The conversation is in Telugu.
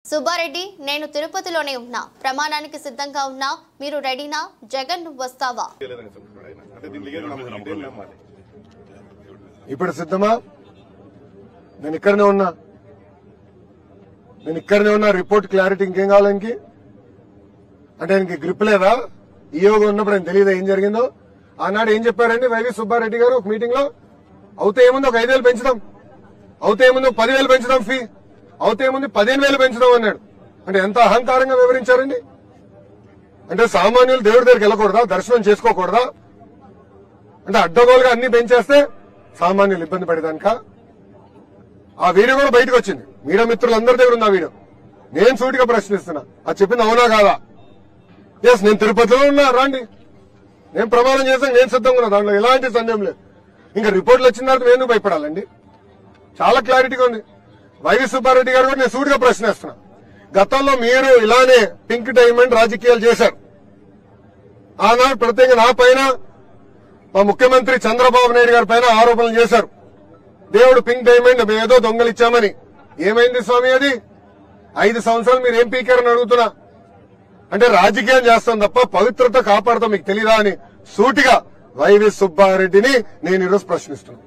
సుబ్బారెడ్డి నేను తిరుపతిలోనే ఉన్నా ప్రమాణానికి సిద్ధంగా ఉన్నా మీరు రెడీనా జగన్ వస్తావా ఇప్పుడు సిద్ధమా నేను ఇక్కడనే ఉన్నా రిపోర్ట్ క్లారిటీ ఇంకేం కావాలనికి అంటే ఆయనకి గ్రిప్ లేదా ఈయోగా ఉన్నప్పుడు ఆయన తెలియదా ఏం జరిగిందో ఆనాడు ఏం చెప్పారండి వైవి సుబ్బారెడ్డి గారు ఒక మీటింగ్ లో అవుతే ఏముంది ఒక 5,000 పెంచుదాం అవుతే ఏముంది 10,000 పెంచుదాం ఫీ అవుతే ఏముంది 15,000 పెంచుదాం అన్నాడు అంటే ఎంత అహంకారంగా వివరించారండి అంటే సామాన్యులు దేవుడి దగ్గరికి వెళ్ళకూడదా దర్శనం చేసుకోకూడదా అంటే అడ్డగోలుగా అన్ని పెంచేస్తే సామాన్యులు ఇబ్బంది పడేదానిక ఆ వీడియో కూడా బయటకు వచ్చింది మీడియా మిత్రులందరి దగ్గర ఉంది ఆ వీడియో నేను సూటిగా ప్రశ్నిస్తున్నా అది చెప్పింది అవునా కాదా ఎస్ నేను తిరుపతిలో ఉన్నా రండి నేను ప్రమాణం చేస్తాను నేను సిద్ధంగా ఉన్నా దాంట్లో ఎలాంటి సందేహం లేదు ఇంకా రిపోర్ట్లు వచ్చిన తర్వాత నేను భయపడాలండి చాలా క్లారిటీగా ఉంది వైవి సుబ్బారెడ్డి గారు కూడా నేను సూటిగా ప్రశ్నిస్తున్నా గతంలో మీరు ఇలానే పింక్ డైమండ్ రాజకీయాలు చేశారు ఆనాడు ప్రత్యేకంగా నా పైన మా ముఖ్యమంత్రి చంద్రబాబు నాయుడు గారి పైన ఆరోపణలు చేశారు దేవుడు పింక్ డైమండ్ ఏదో దొంగలిచ్చామని ఏమైంది స్వామి అది 5 సంవత్సరాలు మీరు ఏం పీకారని అడుగుతున్నా అంటే రాజకీయం చేస్తాం తప్ప పవిత్రత కాపాడతాం మీకు తెలీదా అని సూటిగా వైవి సుబ్బారెడ్డిని నేను ఈరోజు ప్రశ్నిస్తున్నాను.